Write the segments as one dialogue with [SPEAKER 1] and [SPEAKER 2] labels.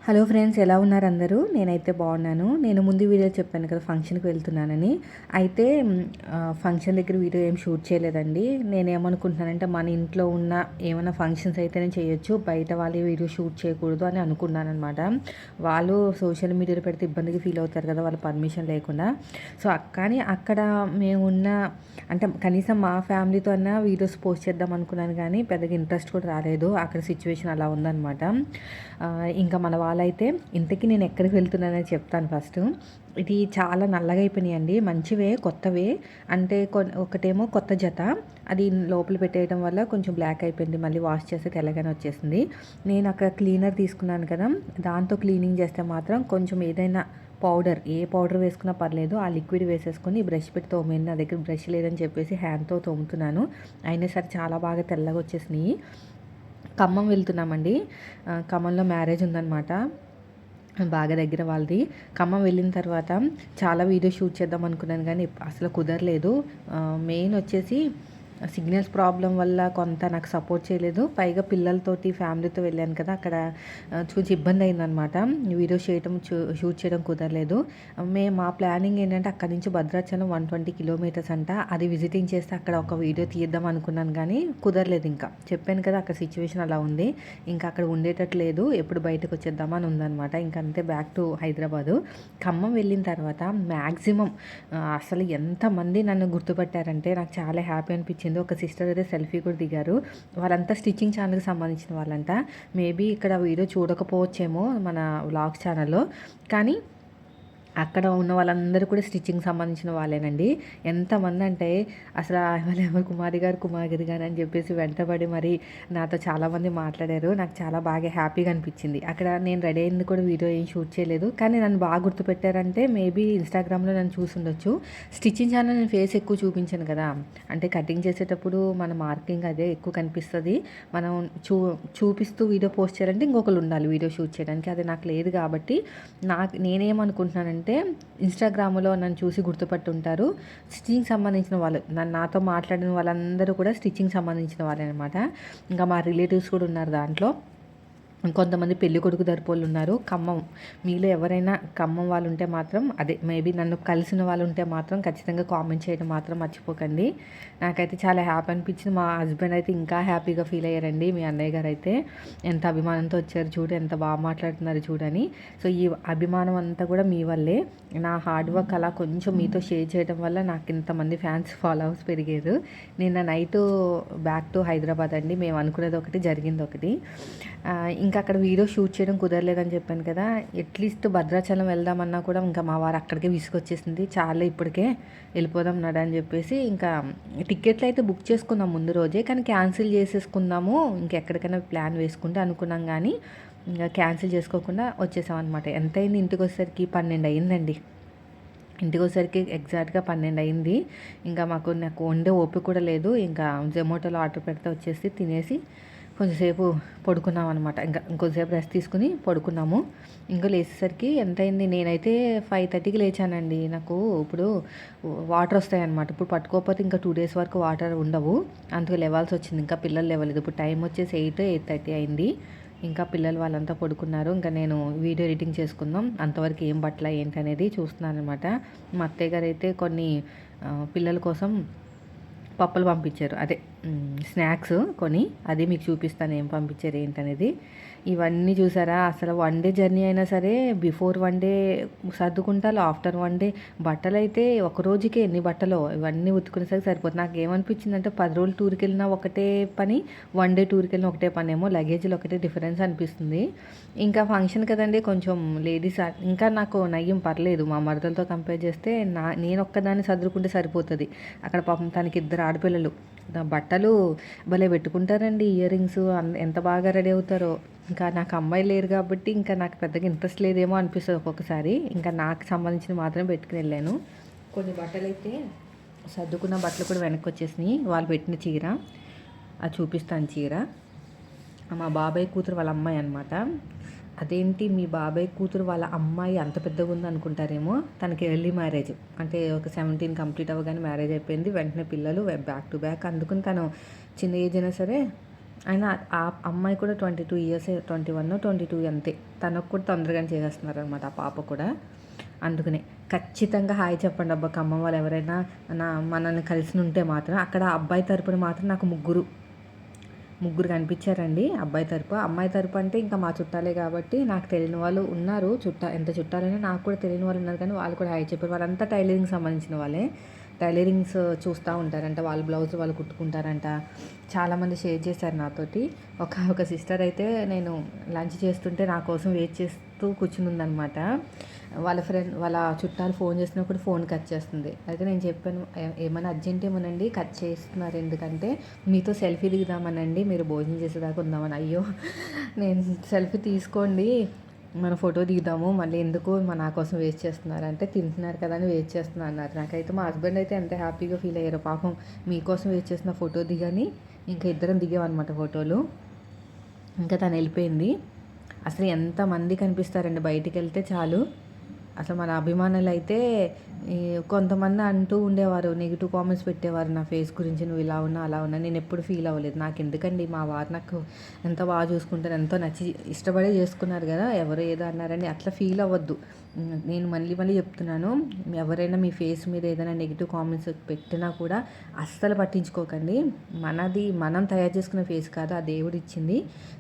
[SPEAKER 1] Hello friends, ఎలా ఉన్నారు అందరూ? నేనైతే బాగున్నాను. నేను ముందు వీడియో చెప్పాను కదా ఫంక్షన్కి వెళ్తున్నానని. అయితే ఫంక్షన్ దగ్గర వీడియో ఏం షూట్ చేయలేదండి. నేనేమనుకుంటున్నానంటే మన ఇంట్లో ఉన్న ఏమైనా ఫంక్షన్స్ అయితేనే చేయొచ్చు, బయట వాళ్ళు వీడియో షూట్ చేయకూడదు అని అనుకున్నాను అనమాట. వాళ్ళు సోషల్ మీడియాలో పెడితే ఇబ్బందిగా ఫీల్ అవుతారు కదా, వాళ్ళ పర్మిషన్ లేకుండా. సో కానీ అక్కడ మేము ఉన్న అంటే కనీసం మా ఫ్యామిలీతో అన్న వీడియోస్ పోస్ట్ చేద్దాం అనుకున్నాను, కానీ పెద్దగా ఇంట్రెస్ట్ కూడా రాలేదు. అక్కడ సిచ్యువేషన్ అలా ఉందన్నమాట. ఇంకా మన వాళ్ళైతే ఇంతకీ నేను ఎక్కడికి వెళ్తున్నానని చెప్తాను ఫస్ట్. ఇది చాలా నల్లగా అయిపోయినాయండి, మంచివే కొత్తవే. అంటే ఒకటేమో కొత్త జత, అది లోపల పెట్టేయడం వల్ల కొంచెం బ్లాక్ అయిపోయింది. మళ్ళీ వాష్ చేస్తే తెల్లగానే వచ్చేసింది. నేను అక్కడ క్లీనర్ తీసుకున్నాను కదా, దాంతో క్లీనింగ్ చేస్తే మాత్రం కొంచెం ఏదైనా పౌడర్, ఏ పౌడర్ వేసుకున్నా పర్లేదు, ఆ లిక్విడ్ వేసేసుకొని బ్రష్ పెట్టి తోమేయండి. నా దగ్గర బ్రష్ లేదని చెప్పేసి హ్యాండ్తో తోముతున్నాను. అయినా సరే చాలా బాగా తెల్లగా వచ్చేసినాయి. ఖమ్మం వెళ్తున్నామండి. ఖమ్మంలో మ్యారేజ్ ఉందన్నమాట, బాగా దగ్గర వాళ్ళది. ఖమ్మం వెళ్ళిన తర్వాత చాలా వీడియో షూట్ చేద్దాం అనుకున్నాను, కానీ అసలు కుదరలేదు. మెయిన్ వచ్చేసి సిగ్నల్స్ ప్రాబ్లం వల్ల కొంత నాకు సపోర్ట్ చేయలేదు. పైగా పిల్లలతోటి ఫ్యామిలీతో వెళ్ళాను కదా, అక్కడ కొంచెం ఇబ్బంది అయిందనమాట. వీడియో చేయడం షూట్ చేయడం కుదరలేదు. మా ప్లానింగ్ ఏంటంటే అక్కడి నుంచి భద్రాచలం 120 కిలోమీటర్స్ అంట, అది విజిటింగ్ చేస్తే అక్కడ ఒక వీడియో తీద్దాం అనుకున్నాను, కానీ కుదరలేదు. ఇంకా చెప్పాను కదా అక్కడ సిచ్యువేషన్ అలా ఉంది, ఇంకా అక్కడ ఉండేటట్టు లేదు, ఎప్పుడు బయటకు వచ్చేద్దామని ఉందన్నమాట. ఇంకా అంతే బ్యాక్ టు హైదరాబాదు. ఖమ్మం వెళ్ళిన తర్వాత మ్యాక్సిమం అసలు ఎంతమంది నన్ను గుర్తుపట్టారంటే నాకు చాలా హ్యాపీ అనిపించింది. ఒక సిస్టర్ అయితే సెల్ఫీ కూడా దిగారు. వాళ్ళంతా స్టిచ్చింగ్ ఛానల్కి సంబంధించిన వాళ్ళంట. మేబీ ఇక్కడ వీడియో చూడకపోవచ్చేమో మన వ్లాగ్స్ ఛానల్లో, కానీ అక్కడ ఉన్న వాళ్ళందరూ కూడా స్టిచ్చింగ్ సంబంధించిన వాళ్ళేనండి. ఎంతమంది అంటే అసలు ఎవరు కుమారి గారు అని చెప్పేసి వెంటబడి మరి నాతో చాలామంది మాట్లాడారు. నాకు చాలా బాగా హ్యాపీగా అనిపించింది. అక్కడ నేను రెడీ అయింది కూడా వీడియో ఏం షూట్ చేయలేదు, కానీ నన్ను బాగా గుర్తుపెట్టారంటే మేబీ ఇన్స్టాగ్రామ్లో నన్ను చూసి ఉండొచ్చు. స్టిచ్చింగ్ ఛానల్ నేను ఫేస్ ఎక్కువ చూపించాను కదా, అంటే కటింగ్ చేసేటప్పుడు మన మార్కింగ్ అదే ఎక్కువ కనిపిస్తుంది. మనం చూపిస్తూ వీడియో పోస్ట్ చేయాలంటే ఇంకొకరు ఉండాలి వీడియో షూట్ చేయడానికి, అది నాకు లేదు. కాబట్టి నేనేమనుకుంటున్నానంటే ఇన్స్టాగ్రామ్లో నన్ను చూసి గుర్తుపట్టుంటారు. స్టిచ్చింగ్ సంబంధించిన వాళ్ళు, నాతో మాట్లాడిన వాళ్ళందరూ కూడా స్టిచ్చింగ్ సంబంధించిన వాళ్ళే అనమాట. ఇంకా మా రిలేటివ్స్ కూడా ఉన్నారు దాంట్లో. కొంతమంది పెళ్లి కొడుకు తరపులు ఉన్నారు. ఖమ్మం, మీలో ఎవరైనా ఖమ్మం వాళ్ళు ఉంటే మాత్రం, అదే మేబీ నన్ను కలిసిన వాళ్ళు ఉంటే మాత్రం ఖచ్చితంగా కామెంట్ చేయడం మాత్రం మర్చిపోకండి. నాకైతే చాలా హ్యాపీ అనిపించింది. మా హస్బెండ్ అయితే ఇంకా హ్యాపీగా ఫీల్ అయ్యారండి. మీ అన్నయ్య గారు అయితే ఎంత అభిమానంతో వచ్చారు చూడు, ఎంత బాగా మాట్లాడుతున్నారు చూడని. సో ఈ అభిమానం అంతా కూడా మీ వల్లే. నా హార్డ్ వర్క్ అలా కొంచెం మీతో షేర్ చేయడం వల్ల నాకు ఇంతమంది ఫ్యాన్స్ ఫాలోవర్స్ పెరిగారు. నిన్న నైట్ బ్యాక్ టు హైదరాబాద్ అండి. మేము అనుకునేది ఒకటి, జరిగింది ఒకటి. ఇంకా అక్కడ వీడియో షూట్ చేయడం కుదరలేదని చెప్పాను కదా. అట్లీస్ట్ భద్రాచలం వెళ్దామన్నా కూడా ఇంకా మా వారు అక్కడికే విసుకొచ్చేసింది. చాలా ఇప్పటికే వెళ్ళిపోదాం నడ అని చెప్పేసి ఇంకా టికెట్లు అయితే బుక్ చేసుకున్నాం ముందు రోజే, కానీ క్యాన్సిల్ చేసేసుకుందాము ఇంకెక్కడికైనా ప్లాన్ వేసుకుంటే అనుకున్నాం, కానీ ఇంకా క్యాన్సిల్ చేసుకోకుండా వచ్చేసాం అనమాట. ఎంత అయింది ఇంటికి వచ్చేసరికి? 12 అయిందండి. ఇంటికి వచ్చేసరికి ఎగ్జాక్ట్గా 12 అయింది. ఇంకా నాకు వండే ఓపిక కూడా లేదు. ఇంకా జొమాటోలో ఆర్డర్ పెడితే వచ్చేసి తినేసి కొంచెంసేపు పడుకున్నాం అనమాట. ఇంకొంచెంసేపు రెస్ట్ తీసుకుని పడుకున్నాము. ఇంకా లేచేసరికి ఎంత అయింది? నేనైతే 5:30కి లేచానండి. నాకు ఇప్పుడు వాటర్ వస్తాయన్నమాట. ఇప్పుడు పట్టుకోకపోతే ఇంకా 2 days వరకు వాటర్ ఉండవు, అందుకు లేవాల్సి వచ్చింది. ఇంకా పిల్లలు లేవలేదు. ఇప్పుడు టైం వచ్చేసి 8:30 అయింది. ఇంకా పిల్లలు వాళ్ళంతా పడుకున్నారు. ఇంకా నేను వీడియో ఎడిటింగ్ చేసుకుందాం, అంతవరకు ఏం బట్టల ఏంటనేది చూస్తున్నాను అనమాట. మా అత్తయ్య గారు అయితే కొన్ని పిల్లల కోసం పప్పులు పంపించారు, అదే స్నాక్స్ కొని, అది మీకు చూపిస్తాను ఏం పంపించారు ఏంటనేది. ఇవన్నీ చూసారా, అసలు 1 day జర్నీ అయినా సరే బిఫోర్ 1 day సర్దుకుంటారు, ఆఫ్టర్ 1 day బట్టలు అయితే ఒక రోజుకే ఎన్ని బట్టలు, ఇవన్నీ ఉతుకునేసరికి సరిపోతుంది. నాకు ఏమనిపించిందంటే 10 రోజులు టూర్కి వెళ్ళినా ఒకటే పని, 1 day టూర్కి వెళ్ళినా ఒకటే పని ఏమో, లగేజ్లో ఒకటే డిఫరెన్స్ అనిపిస్తుంది. ఇంకా ఫంక్షన్ కదండి, కొంచెం లేడీస్ ఇంకా నాకు నయ్యం పర్లేదు. మా మరదలతో కంపేర్ చేస్తే నేను ఒక్కదాన్ని సర్దుకుంటే సరిపోతుంది. అక్కడ పాపం తనకి 2 ఆడపిల్లలు, బట్టలు భలే పెట్టుకుంటారండి, ఇయర్ రింగ్స్ ఎంత బాగా రెడీ అవుతారో. ఇంకా నాకు అమ్మాయి లేరు కాబట్టి ఇంకా నాకు పెద్దగా ఇంట్రెస్ట్ లేదేమో అనిపిస్తుంది ఒక్కొక్కసారి. ఇంకా నాకు సంబంధించిన మాత్రం పెట్టుకుని వెళ్ళాను. కొన్ని బట్టలు అయితే సర్దుకున్న బట్టలు కూడా వెనక్కి వచ్చేసినాయి. వాళ్ళు పెట్టిన చీర, అది చూపిస్తాను చీర. మా బాబాయ్ కూతురు వాళ్ళ అమ్మాయి అనమాట. అదేంటి మీ బాబాయ్ కూతురు వాళ్ళ అమ్మాయి అంత పెద్దగా ఉంది అనుకుంటారేమో, తనకి ఎర్లీ మ్యారేజ్, అంటే ఒక 17 కంప్లీట్ అవ్వగానే మ్యారేజ్ అయిపోయింది. వెంటనే పిల్లలు బ్యాక్ టు బ్యాక్, అందుకుని తను చిన్న ఏజ్ అయినా సరే అయినా ఆ అమ్మాయి కూడా 22 ఇయర్సే, 21, 22 అంతే. తనకు కూడా తొందరగానే చేసేస్తున్నారనమాట ఆ పాప కూడా. అందుకనే ఖచ్చితంగా హాయ్ చెప్పండి అబ్బా ఖమ్మం వాళ్ళు ఎవరైనా మనల్ని కలిసి ఉంటే మాత్రం. అక్కడ అబ్బాయి తరపున మాత్రం నాకు ముగ్గురు కనిపించారండి అబ్బాయి తరపు. అమ్మాయి తరపు అంటే ఇంకా మా చుట్టాలే కాబట్టి నాకు తెలియని వాళ్ళు ఉన్నారు. ఎంత చుట్టాలైనా నాకు కూడా తెలియని వాళ్ళు ఉన్నారు, కానీ వాళ్ళు కూడా హాయ్ చెప్పారు. వాళ్ళంతా టైలరింగ్ సంబంధించిన వాళ్ళే. టైలరింగ్స్ చూస్తూ ఉంటారంట, వాళ్ళ బ్లౌజ్ వాళ్ళు కుట్టుకుంటారంట. చాలామంది షేర్ చేశారు నాతోటి. ఒక సిస్టర్ అయితే నేను లంచ్ చేస్తుంటే నా కోసం వెయిట్ చేస్తూ కూర్చుందనమాట. వాళ్ళ చుట్టాలు ఫోన్ చేసినప్పుడు ఫోన్ కట్ చేస్తుంది. అయితే నేను చెప్పాను, ఏమైనా అర్జెంట్ ఏమోనండి కట్ చేస్తున్నారు ఎందుకంటే మీతో సెల్ఫీ దిగుదామనండి, మీరు భోజనం చేసేదాకా ఉందామని. అయ్యో నేను సెల్ఫీ తీసుకోండి, మన ఫోటో దిగుదాము, మళ్ళీ ఎందుకు నా కోసం వేస్ట్ చేస్తున్నారంటే తింటున్నారు కదా అని వేస్ట్ చేస్తున్నారు అన్నారు. నాకైతే మా హస్బెండ్ అయితే ఎంత హ్యాపీగా ఫీల్ అయ్యారో, పాపం మీకోసం వేస్ట్ చేసిన ఫోటో దిగని. ఇంకా ఇద్దరం దిగామన్నమాట ఫోటోలు. ఇంకా తను వెళ్ళిపోయింది. అసలు ఎంతమంది కనిపిస్తారండి బయటికి వెళ్తే చాలు. అసలు మన అభిమానులు అయితే కొంతమంది అంటూ ఉండేవారు, నెగిటివ్ కామెంట్స్ పెట్టేవారు నా ఫేస్ గురించి, నువ్వు ఇలా ఉన్నా అలా ఉన్నా. నేను ఎప్పుడు ఫీల్ అవ్వలేదు. నాకు ఎందుకండి, మా వారు నాకు ఎంత బాగా చూసుకుంటారు, ఎంతో నచ్చి ఇష్టపడే చేసుకున్నారు కదా, ఎవరు ఏదో అన్నారని అట్లా ఫీల్ అవ్వద్దు. నేను మళ్ళీ చెప్తున్నాను, ఎవరైనా మీ ఫేస్ మీద ఏదైనా నెగిటివ్ కామెంట్స్ పెట్టినా కూడా అస్సలు పట్టించుకోకండి. మనం తయారు చేసుకున్న ఫేస్ కాదు, ఆ దేవుడు ఇచ్చింది.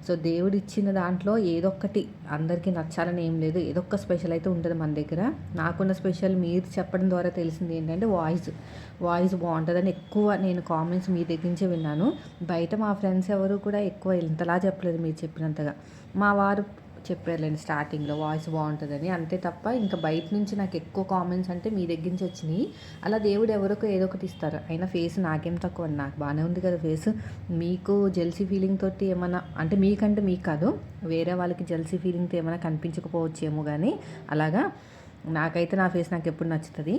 [SPEAKER 1] సో దేవుడు ఇచ్చిన దాంట్లో ఏదొక్కటి అందరికీ నచ్చాలని ఏం లేదు, ఏదొక్క స్పెషల్ అయితే ఉంటుంది మన దగ్గర. నాకున్న స్పెషల్ మీరు చెప్పడం ద్వారా తెలిసింది ఏంటంటే వాయిస్ బాగుంటుందని ఎక్కువ నేను కామెంట్స్ మీ దగ్గర నుంచే విన్నాను. బయట మా ఫ్రెండ్స్ ఎవరు కూడా ఎక్కువ ఇంతలా చెప్పలేదు మీరు చెప్పినంతగా. మా వారు చెప్పారులేండి స్టార్టింగ్లో వాయిస్ బాగుంటుందని, అంతే తప్ప ఇంకా బయట నుంచి నాకు ఎక్కువ కామెంట్స్ అంటే మీ దగ్గర నుంచి వచ్చినాయి. అలా దేవుడు ఎవరికో ఏదో ఒకటి ఇస్తారు. అయినా ఫేస్ నాకేం తక్కువ, నాకు బాగానే ఉంది కదా ఫేస్. మీకు జెల్సీ ఫీలింగ్ తోటి ఏమైనా అంటే మీకంటే మీకు కాదు, వేరే వాళ్ళకి జెల్సీ ఫీలింగ్తో ఏమైనా కనిపించకపోవచ్చేమో, కానీ అలాగా నాకైతే నా ఫేస్ నాకు ఎప్పుడు నచ్చుతుంది.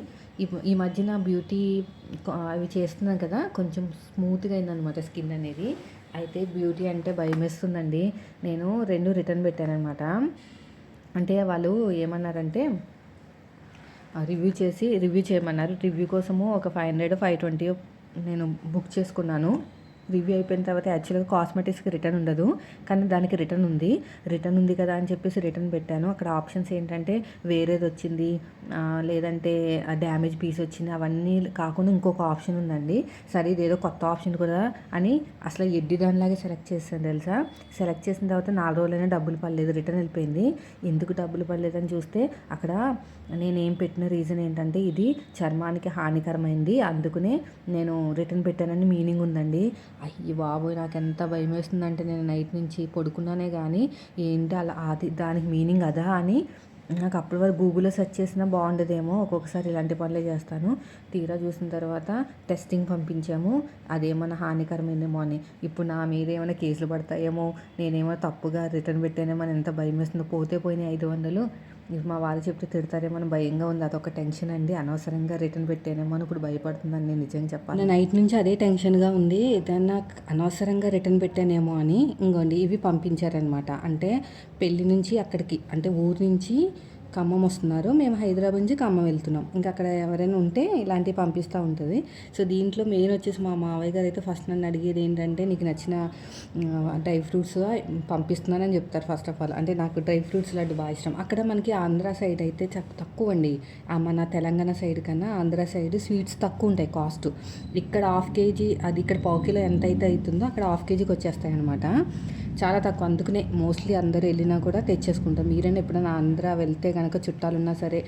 [SPEAKER 1] ఈ మధ్యన బ్యూటీ అవి చేస్తున్నాను కదా, కొంచెం స్మూత్గా అయిందనమాట స్కిన్ అనేది. అయితే బ్యూటీ అంటే భయం వేస్తుందండి. నేను 2 రిటర్న్ పెట్టానమాట. అంటే వాళ్ళు ఏమన్నారంటే రివ్యూ చేయమన్నారు. రివ్యూ కోసము ఒక 500, 520 నేను బుక్ చేసుకున్నాను. రివ్యూ అయిపోయిన తర్వాత యాక్చువల్గా కాస్మెటిక్స్కి రిటర్న్ ఉండదు, కానీ దానికి రిటర్న్ ఉంది కదా అని చెప్పేసి రిటర్న్ పెట్టాను. అక్కడ ఆప్షన్స్ ఏంటంటే వేరేది వచ్చింది, లేదంటే డ్యామేజ్ పీస్ వచ్చింది, అవన్నీ కాకుండా ఇంకొక ఆప్షన్ ఉందండి. సరే ఇదేదో కొత్త ఆప్షన్ కూడా అని అసలు ఎడ్డి దానిలాగే సెలెక్ట్ చేశాను తెలుసా. సెలెక్ట్ చేసిన తర్వాత 4 రోజులైనా డబ్బులు పడలేదు, రిటర్న్ వెళ్ళిపోయింది. ఎందుకు డబ్బులు పడలేదని చూస్తే అక్కడ నేనేం పెట్టిన రీజన్ ఏంటంటే ఇది చర్మానికి హానికరమైంది, అందుకనే నేను రిటర్న్ పెట్టానని మీనింగ్ ఉందండి. అయ్యి బాబోయ్, నాకు ఎంత భయం వేస్తుందంటే నేను నైట్ నుంచి పడుకున్నానే కానీ ఏంటి అలా దానికి మీనింగ్ అదా అని నాకు అప్పటి వరకు గూగుల్లో సెర్చ్ చేసినా బాగుండదేమో, ఒక్కొక్కసారి ఇలాంటి పనులే చేస్తాను. తీరా చూసిన తర్వాత టెస్టింగ్ పంపించాము, అదేమన్నా హానికరమైందేమో అని. ఇప్పుడు నా మీద ఏమైనా కేసులు పడతాయేమో, నేనేమో తప్పుగా రిటర్న్ పెట్టానేమో అని ఎంత భయం వేస్తుందో. పోయినాయి 500. మా వాళ్ళు చెప్తే తిడతారేమో అని భయంగా ఉంది, అదొక టెన్షన్ అండి. అనవసరంగా రిటర్న్ పెట్టానేమో అని ఇప్పుడు భయపడుతుందని నేను నిజంగా చెప్పాలి. నేను నైట్ నుంచి అదే టెన్షన్గా ఉంది, ఏదన్నా అనవసరంగా రిటర్న్ పెట్టానేమో అని. ఇంకోండి ఇవి పంపించారనమాట. అంటే పెళ్లి నుంచి అక్కడికి, అంటే ఊరు నుంచి ఖమ్మం వస్తున్నారు, మేము హైదరాబాద్ నుంచి ఖమ్మం వెళ్తున్నాం. ఇంకా అక్కడ ఎవరైనా ఉంటే ఇలాంటివి పంపిస్తూ ఉంటుంది. సో దీంట్లో మెయిన్ వచ్చేసి మా మావయ్య గారు అయితే ఫస్ట్ నన్ను అడిగేది ఏంటంటే నీకు నచ్చిన డ్రై ఫ్రూట్స్ పంపిస్తున్నానని చెప్తారు ఫస్ట్ ఆఫ్ ఆల్. అంటే నాకు డ్రై ఫ్రూట్స్ లడ్డు బాగా ఇష్టం. అక్కడ మనకి ఆంధ్ర సైడ్ అయితే తక్కువ అండి, మన తెలంగాణ సైడ్ కన్నా ఆంధ్ర సైడ్ స్వీట్స్ తక్కువ ఉంటాయి కాస్ట్. ఇక్కడ హాఫ్ కేజీ, అది ఇక్కడ పావు కిలో ఎంత అయితే అవుతుందో అక్కడ హాఫ్ కేజీకి వచ్చేస్తాయి అనమాట, చాలా తక్కువ. అందుకనే మోస్ట్లీ అందరూ వెళ్ళినా కూడా తెచ్చేసుకుంటాం. మీరైనా ఎప్పుడైనా ఆంధ్ర వెళ్తే కనుక చుట్టాలు ఉన్నా సరే,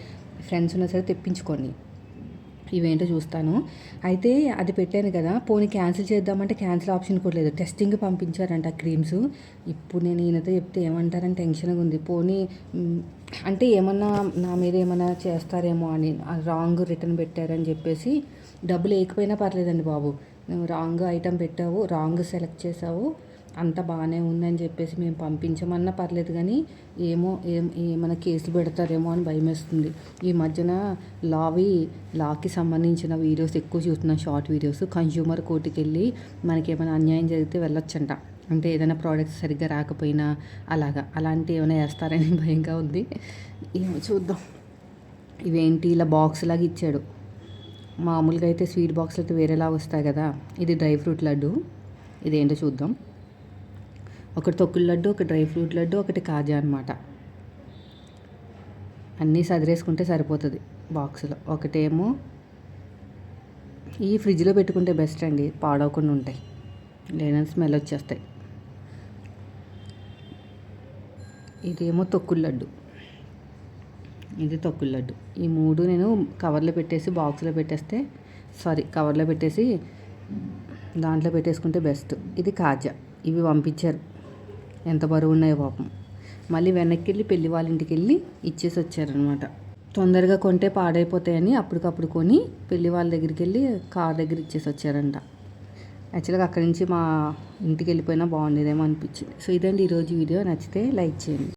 [SPEAKER 1] ఫ్రెండ్స్ ఉన్నా సరే తెప్పించుకోండి. ఇవేంటో చూస్తాను. అయితే అది పెట్టాను కదా, పోనీ క్యాన్సిల్ చేద్దామంటే క్యాన్సిల్ ఆప్షన్ కూడా లేదు. టెస్టింగ్ పంపించారంట క్రీమ్స్. ఇప్పుడు నేను ఈయనతో చెప్తే ఏమంటారని టెన్షన్గా ఉంది. పోనీ అంటే ఏమన్నా నా మీద ఏమన్నా చేస్తారేమో అని, రాంగ్ రిటర్న్ పెట్టారని చెప్పేసి. డబ్బులు వేయకపోయినా పర్లేదండి బాబు, నువ్వు రాంగ్ ఐటెం పెట్టావు, రాంగ్ సెలెక్ట్ చేసావు, అంత బాగానే ఉందని చెప్పేసి మేము పంపించమన్నా పర్లేదు, కానీ ఏమైనా కేసులు పెడతారేమో అని భయం వేస్తుంది. ఈ మధ్యన లాకి సంబంధించిన వీడియోస్ ఎక్కువ చూస్తున్నాను, షార్ట్ వీడియోస్. కన్జ్యూమర్ కోర్టుకి వెళ్ళి మనకి ఏమైనా అన్యాయం జరిగితే వెళ్ళొచ్చంట. అంటే ఏదైనా ప్రోడక్ట్స్ సరిగ్గా రాకపోయినా అలాంటి ఏమైనా వేస్తారని భయంగా ఉంది. ఏమో చూద్దాం. ఇవేంటి ఇలా బాక్స్ లాగా ఇచ్చాడు. మామూలుగా అయితే స్వీట్ బాక్స్లు అయితే వేరేలా వస్తాయి కదా, ఇది డ్రై ఫ్రూట్ లడ్డు. ఇదేంటో చూద్దాం. ఒకటి తొక్కుల లడ్డు, ఒక డ్రై ఫ్రూట్ లడ్డు, ఒకటి కాజా అనమాట. అన్నీ సదిరేసుకుంటే సరిపోతుంది బాక్స్లో. ఒకటేమో ఈ ఫ్రిడ్జ్లో పెట్టుకుంటే బెస్ట్ అండి, పాడవకుండా ఉంటాయి, లేనంత స్మెల్ వచ్చేస్తాయి. ఇదేమో తొక్కుల లడ్డు, ఇది తొక్కుల లడ్డు. ఈ 3 నేను కవర్లో పెట్టేసి బాక్స్లో పెట్టేస్తే కవర్లో పెట్టేసి దాంట్లో పెట్టేసుకుంటే బెస్ట్. ఇది కాజా. ఇవి పంపించారు, ఎంత బరువు ఉన్నాయో పాపం. మళ్ళీ వెనక్కి వెళ్ళి పెళ్లి వాళ్ళ ఇంటికి వెళ్ళి ఇచ్చేసి వచ్చారనమాట. తొందరగా కొంటే పాడైపోతాయని అప్పటికప్పుడు కొని పెళ్లి వాళ్ళ దగ్గరికి వెళ్ళి కార్ దగ్గర ఇచ్చేసి వచ్చారంట. యాక్చువల్గా అక్కడి నుంచి మా ఇంటికి వెళ్ళిపోయినా బాగుండేదేమో అనిపించింది. సో ఇదండి ఈరోజు వీడియో. నచ్చితే లైక్ చేయండి.